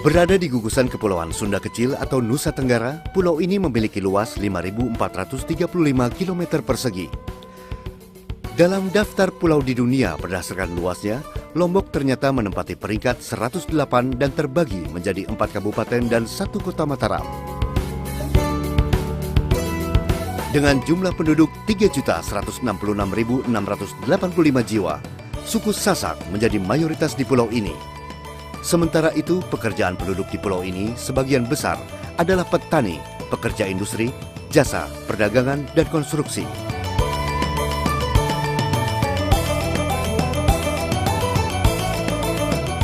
Berada di gugusan Kepulauan Sunda Kecil atau Nusa Tenggara, pulau ini memiliki luas 5.435 km persegi. Dalam daftar pulau di dunia berdasarkan luasnya, Lombok ternyata menempati peringkat 108 dan terbagi menjadi 4 kabupaten dan 1 kota Mataram. Dengan jumlah penduduk 3.166.685 jiwa, suku Sasak menjadi mayoritas di pulau ini. Sementara itu, pekerjaan penduduk di pulau ini sebagian besar adalah petani, pekerja industri, jasa, perdagangan, dan konstruksi.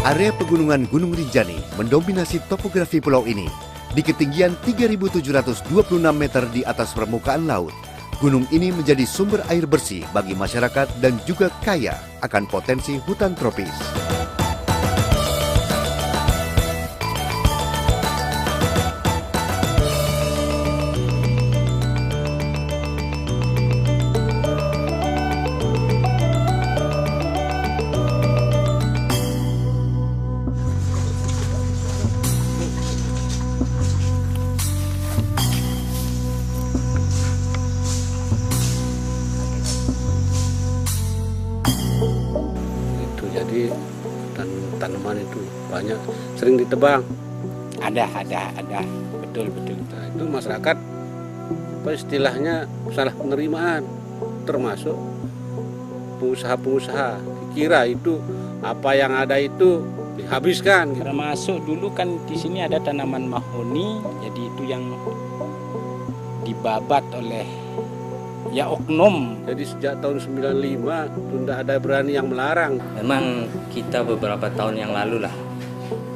Area pegunungan Gunung Rinjani mendominasi topografi pulau ini. Di ketinggian 3.726 meter di atas permukaan laut, gunung ini menjadi sumber air bersih bagi masyarakat dan juga kaya akan potensi hutan tropis. Jadi tanaman itu banyak sering ditebang. Ada, betul. Nah, itu masyarakat apa istilahnya salah penerimaan, termasuk pengusaha-pengusaha. Dikira itu apa yang ada itu dihabiskan. Termasuk dulu kan di sini ada tanaman mahoni, jadi itu yang dibabat oleh ya oknum. Jadi sejak tahun 95 tidak ada berani yang melarang. Memang kita beberapa tahun yang lalu lah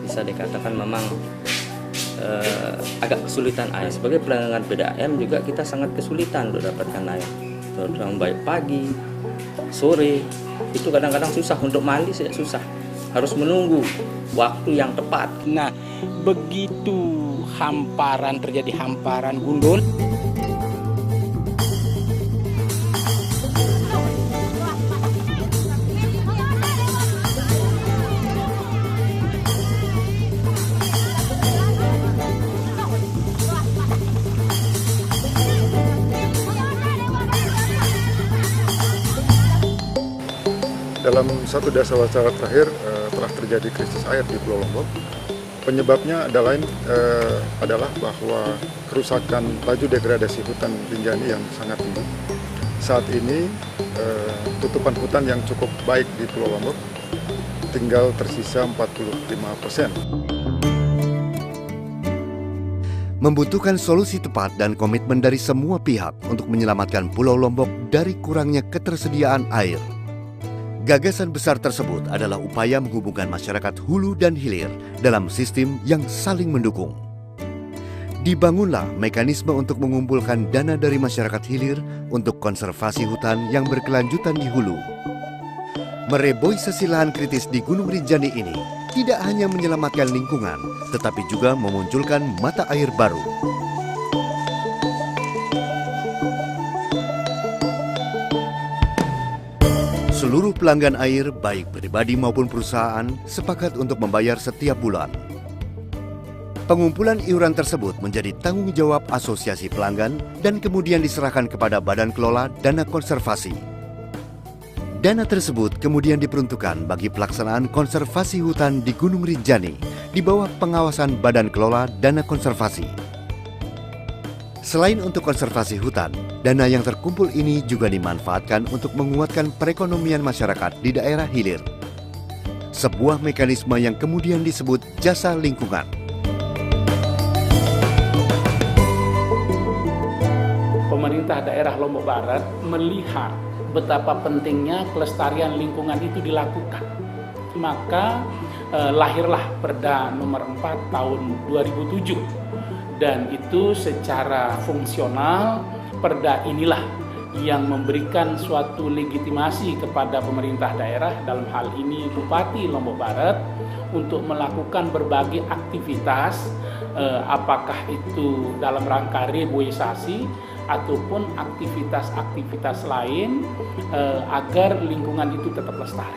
bisa dikatakan memang agak kesulitan air. Sebagai pelanggan PDAM juga kita sangat kesulitan untuk dapatkan air. Terutama baik pagi, sore, itu kadang-kadang susah untuk mandi, susah. Harus menunggu waktu yang tepat. Nah, begitu terjadi hamparan gundul. Dalam satu dasawarsa terakhir telah terjadi krisis air di Pulau Lombok. Penyebabnya adalah bahwa kerusakan laju degradasi hutan Rinjani yang sangat tinggi. Saat ini tutupan hutan yang cukup baik di Pulau Lombok tinggal tersisa 45%. Membutuhkan solusi tepat dan komitmen dari semua pihak untuk menyelamatkan Pulau Lombok dari kurangnya ketersediaan air. Gagasan besar tersebut adalah upaya menghubungkan masyarakat hulu dan hilir dalam sistem yang saling mendukung. Dibangunlah mekanisme untuk mengumpulkan dana dari masyarakat hilir untuk konservasi hutan yang berkelanjutan di hulu. Mereboisasi lahan kritis di Gunung Rinjani ini tidak hanya menyelamatkan lingkungan, tetapi juga memunculkan mata air baru. Seluruh pelanggan air, baik pribadi maupun perusahaan, sepakat untuk membayar setiap bulan. Pengumpulan iuran tersebut menjadi tanggung jawab asosiasi pelanggan dan kemudian diserahkan kepada Badan Kelola Dana Konservasi. Dana tersebut kemudian diperuntukkan bagi pelaksanaan konservasi hutan di Gunung Rinjani di bawah pengawasan Badan Kelola Dana Konservasi. Selain untuk konservasi hutan, dana yang terkumpul ini juga dimanfaatkan untuk menguatkan perekonomian masyarakat di daerah hilir. Sebuah mekanisme yang kemudian disebut jasa lingkungan. Pemerintah daerah Lombok Barat melihat betapa pentingnya kelestarian lingkungan itu dilakukan. Maka lahirlah Perda nomor 4 tahun 2007. Dan itu secara fungsional, perda inilah yang memberikan suatu legitimasi kepada pemerintah daerah, dalam hal ini Bupati Lombok Barat, untuk melakukan berbagai aktivitas, apakah itu dalam rangka reboisasi ataupun aktivitas-aktivitas lain, agar lingkungan itu tetap lestari.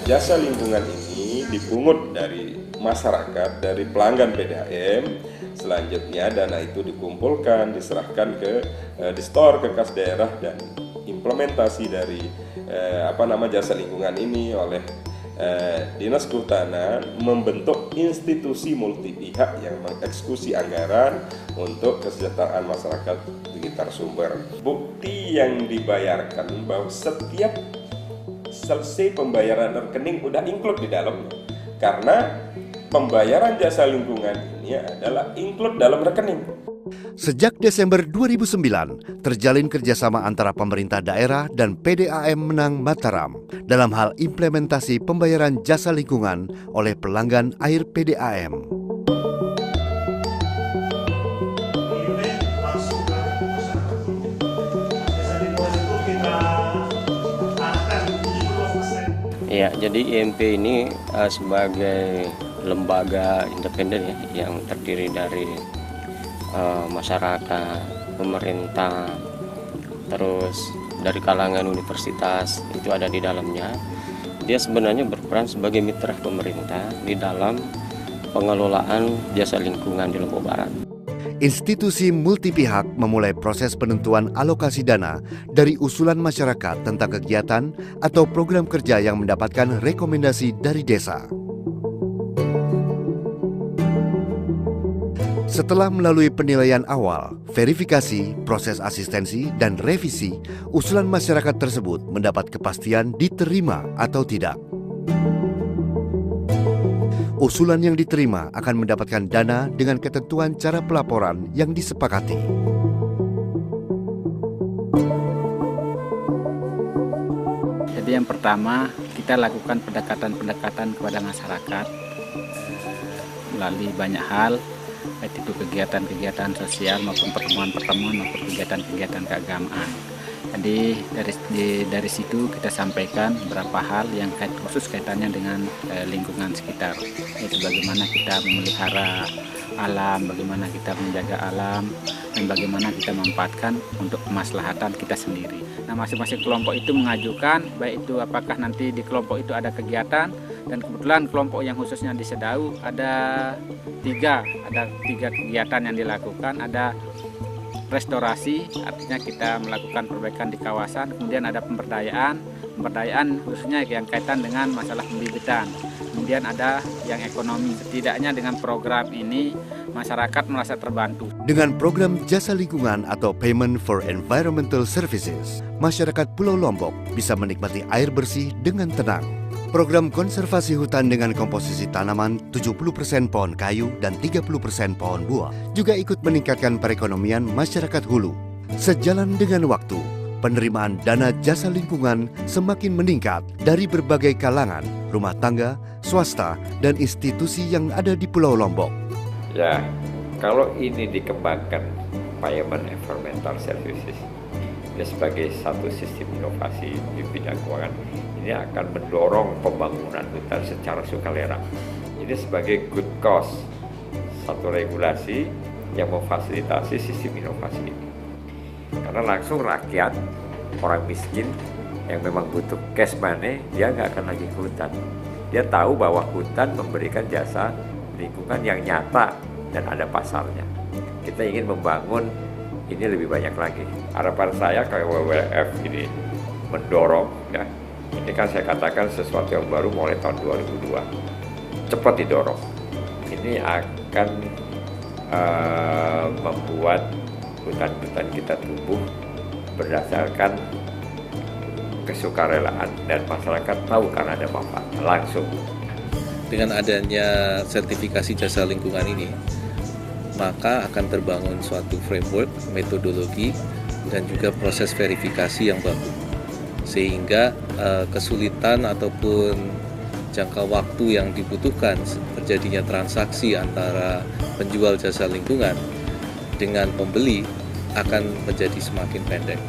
jasa lingkungan ini dipungut dari masyarakat, dari pelanggan PDAM. Selanjutnya dana itu dikumpulkan, diserahkan di store ke kas daerah, dan implementasi dari jasa lingkungan ini oleh Dinas Kehutanan membentuk institusi multi pihak yang mengeksekusi anggaran untuk kesejahteraan masyarakat sekitar sumber. Bukti yang dibayarkan bahwa setiap selesai pembayaran rekening udah include di dalamnya, karena pembayaran jasa lingkungan ini adalah include dalam rekening. Sejak Desember 2009, terjalin kerjasama antara pemerintah daerah dan PDAM Menang Mataram dalam hal implementasi pembayaran jasa lingkungan oleh pelanggan air PDAM. Ya, jadi IMP ini sebagai lembaga independen ya, yang terdiri dari masyarakat, pemerintah, terus dari kalangan universitas, itu ada di dalamnya. Dia sebenarnya berperan sebagai mitra pemerintah di dalam pengelolaan jasa lingkungan di Lombok Barat. Institusi multi pihak memulai proses penentuan alokasi dana dari usulan masyarakat tentang kegiatan atau program kerja yang mendapatkan rekomendasi dari desa. Setelah melalui penilaian awal, verifikasi, proses asistensi, dan revisi, usulan masyarakat tersebut mendapat kepastian diterima atau tidak. Usulan yang diterima akan mendapatkan dana dengan ketentuan cara pelaporan yang disepakati. Jadi yang pertama, kita lakukan pendekatan-pendekatan kepada masyarakat melalui banyak hal, baik itu kegiatan-kegiatan sosial maupun pertemuan-pertemuan maupun kegiatan-kegiatan keagamaan. Jadi dari situ kita sampaikan beberapa hal yang khusus kaitannya dengan lingkungan sekitar. Yaitu bagaimana kita memelihara alam, bagaimana kita menjaga alam, dan bagaimana kita memanfaatkan untuk kemaslahatan kita sendiri. Nah, masing-masing kelompok itu mengajukan, baik itu apakah nanti di kelompok itu ada kegiatan, dan kebetulan kelompok yang khususnya di Sedau ada tiga kegiatan yang dilakukan. Ada restorasi, artinya kita melakukan perbaikan di kawasan, kemudian ada pemberdayaan khususnya yang kaitan dengan masalah pembibitan, kemudian ada yang ekonomi. Setidaknya dengan program ini masyarakat merasa terbantu. Dengan program jasa lingkungan atau Payment for Environmental Services, masyarakat Pulau Lombok bisa menikmati air bersih dengan tenang. Program konservasi hutan dengan komposisi tanaman 70% pohon kayu dan 30% pohon buah juga ikut meningkatkan perekonomian masyarakat hulu. Sejalan dengan waktu, penerimaan dana jasa lingkungan semakin meningkat dari berbagai kalangan, rumah tangga, swasta, dan institusi yang ada di Pulau Lombok. Ya, kalau ini dikembangkan Payment Environmental Services ya sebagai satu sistem inovasi di bidang keuangan, ini akan mendorong pembangunan hutan secara sukarela. Ini sebagai good cause, satu regulasi yang memfasilitasi sistem inovasi ini. Karena langsung rakyat, orang miskin yang memang butuh cash money, dia nggak akan lagi ke hutan. Dia tahu bahwa hutan memberikan jasa lingkungan yang nyata dan ada pasarnya. Kita ingin membangun ini lebih banyak lagi. Harapan saya kayak WWF ini mendorong ya. Ini kan saya katakan sesuatu yang baru mulai tahun 2002. Cepat didorong. Ini akan membuat hutan-hutan kita tumbuh berdasarkan kesukarelaan dan masyarakat tahu kan ada manfaat langsung. Dengan adanya sertifikasi jasa lingkungan ini, maka akan terbangun suatu framework, metodologi, dan juga proses verifikasi yang baku. Sehingga kesulitan ataupun jangka waktu yang dibutuhkan terjadinya transaksi antara penjual jasa lingkungan dengan pembeli akan menjadi semakin pendek.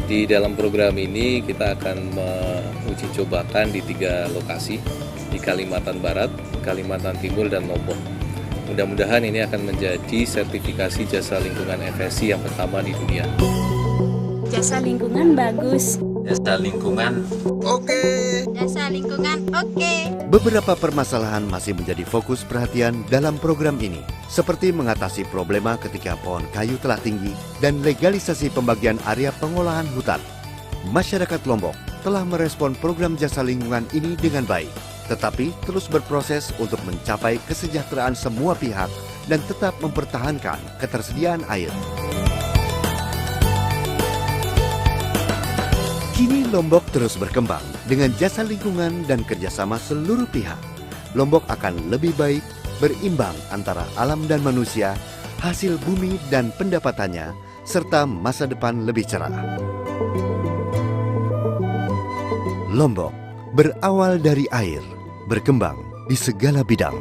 Di dalam program ini kita akan menguji cobakan di 3 lokasi, di Kalimantan Barat, Kalimantan Timur, dan Lombok. Mudah-mudahan ini akan menjadi sertifikasi jasa lingkungan FSC yang pertama di dunia. Jasa lingkungan bagus. Jasa lingkungan oke. Jasa jasa lingkungan oke. Beberapa permasalahan masih menjadi fokus perhatian dalam program ini, seperti mengatasi problema ketika pohon kayu telah tinggi dan legalisasi pembagian area pengolahan hutan. Masyarakat Lombok telah merespon program jasa lingkungan ini dengan baik, tetapi terus berproses untuk mencapai kesejahteraan semua pihak dan tetap mempertahankan ketersediaan air. Kini Lombok terus berkembang dengan jasa lingkungan dan kerjasama seluruh pihak. Lombok akan lebih baik, berimbang antara alam dan manusia, hasil bumi dan pendapatannya, serta masa depan lebih cerah. Lombok berawal dari air, berkembang di segala bidang.